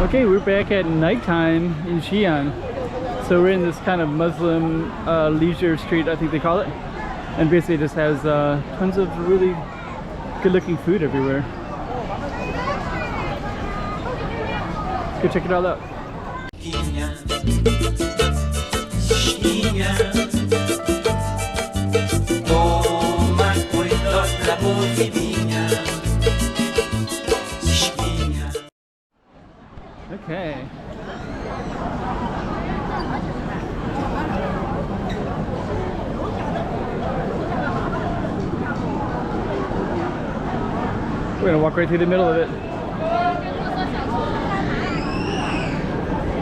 Okay, we're back at nighttime in Xi'an. So we're in this kind of Muslim leisure street, I think they call it. And basically it just has tons of really good looking food everywhere. Let's go check it all out. Okay. We're gonna walk right through the middle of it.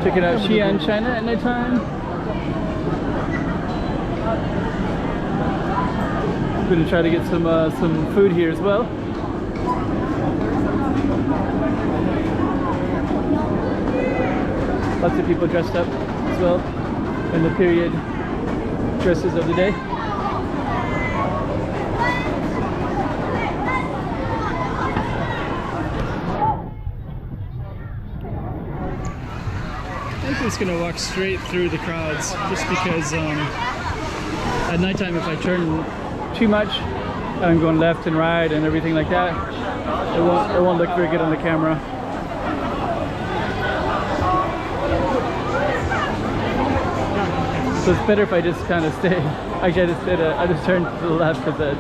Checking out Xi'an, China at nighttime. I'm gonna try to get some food here as well. Lots of people dressed up as well in the period dresses of the day. I'm just gonna walk straight through the crowds just because at nighttime if I turn too much and I'm going left and right and everything like that, it won't look very good on the camera. So it's better if I just kind of stay. Actually, I just turned to the left because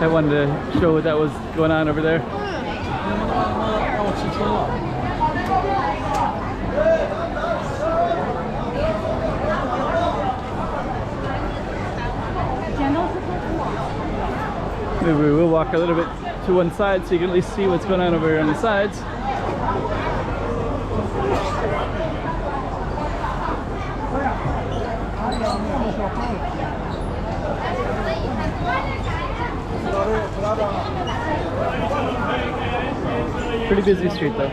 I wanted to show what that was going on over there. Maybe we will walk a little bit to one side so you can at least see what's going on over here on the sides. Pretty busy street though.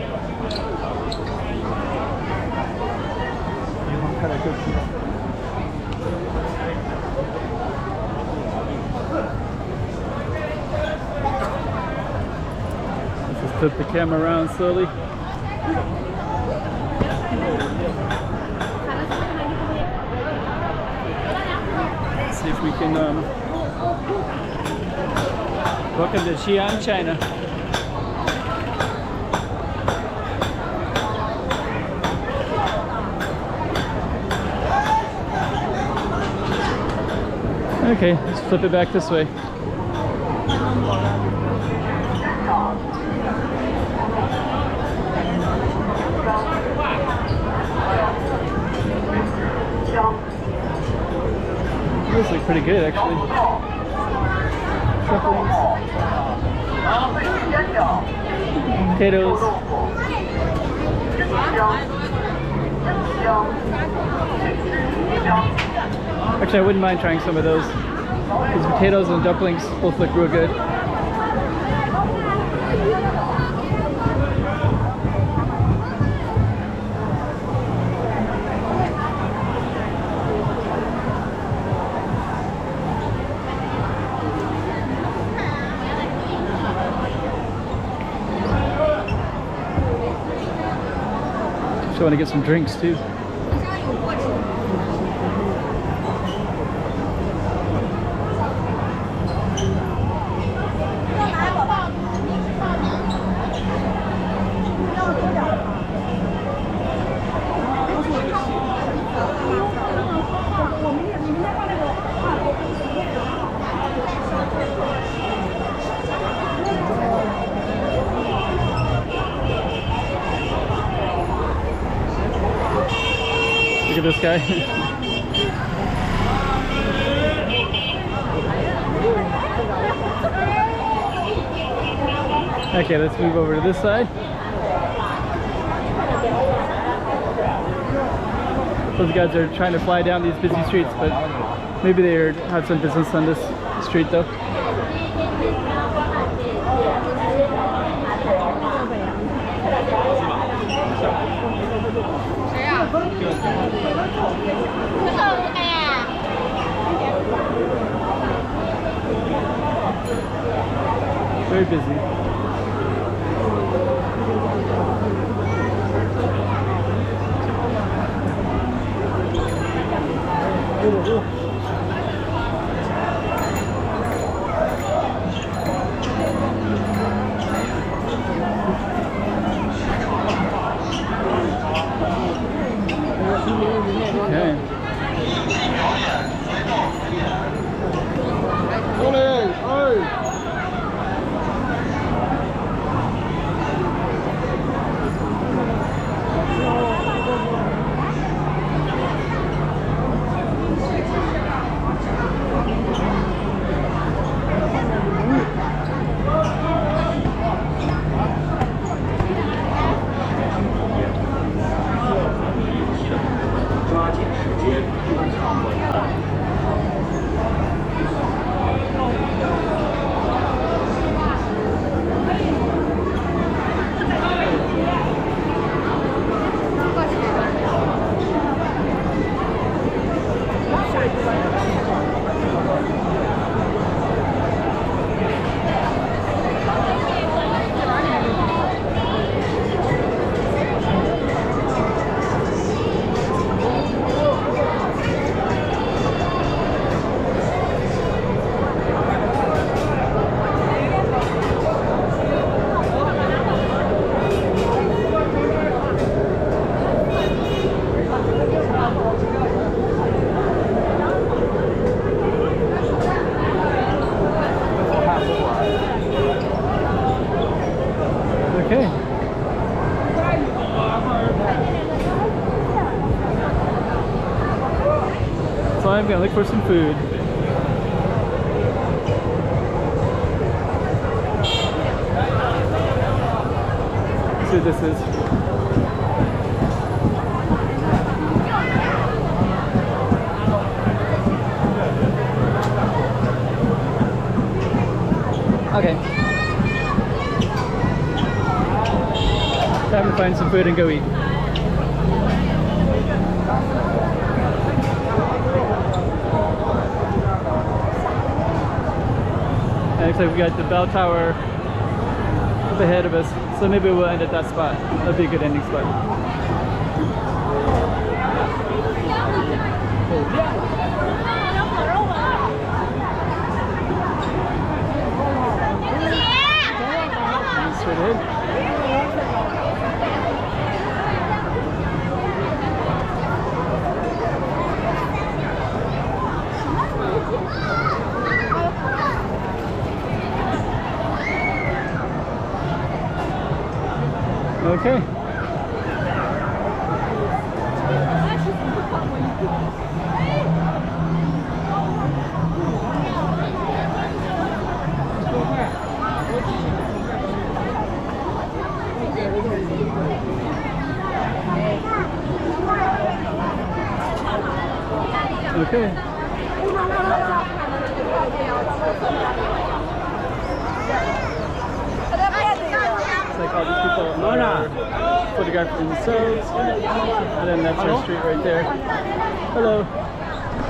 Let's just flip the camera around slowly. Let's see if we can welcome to Xi'an, China. Okay, let's flip it back this way. Those look pretty good actually. Potatoes. Actually, I wouldn't mind trying some of those. These potatoes and dumplings both look real good. So I want to get some drinks too. Look at this guy. Okay, let's move over to this side. Those guys are trying to fly down these busy streets, but maybe they have some business on this street though. Very busy. So I'm gonna look for some food. Let's see what this is. Okay. Time to find some food and go eat. Looks like we got the bell tower up ahead of us, so maybe we'll end at that spot. That'd be a good ending spot. Straight ahead. Okay. Okay. It's like all these people are photographing themselves, and then that's our street right there. Hello.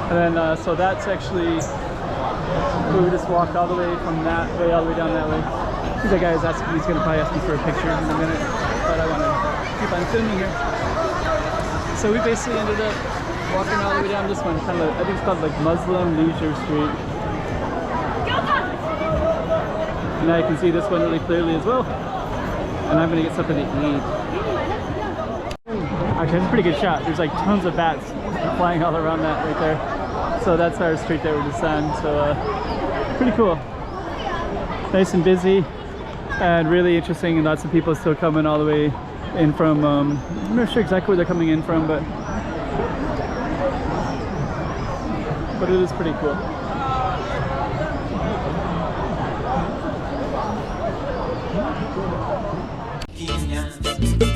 And then so that's actually we just walked all the way from that way all the way down that way. I think the guy is asking, he's gonna probably ask me for a picture in a minute, but I want to keep on filming here. So we basically ended up walking all the way down this one, kind of, I think it's called like Muslim Leisure Street. And now you can see this one really clearly as well. And I'm gonna get something to eat. Actually, that's a pretty good shot. There's like tons of bats flying all around that right there. So that's our street that we're just on. So pretty cool. Nice and busy and really interesting, and lots of people still coming all the way in from, I'm not sure exactly where they're coming in from, but it is pretty cool. Xi'an.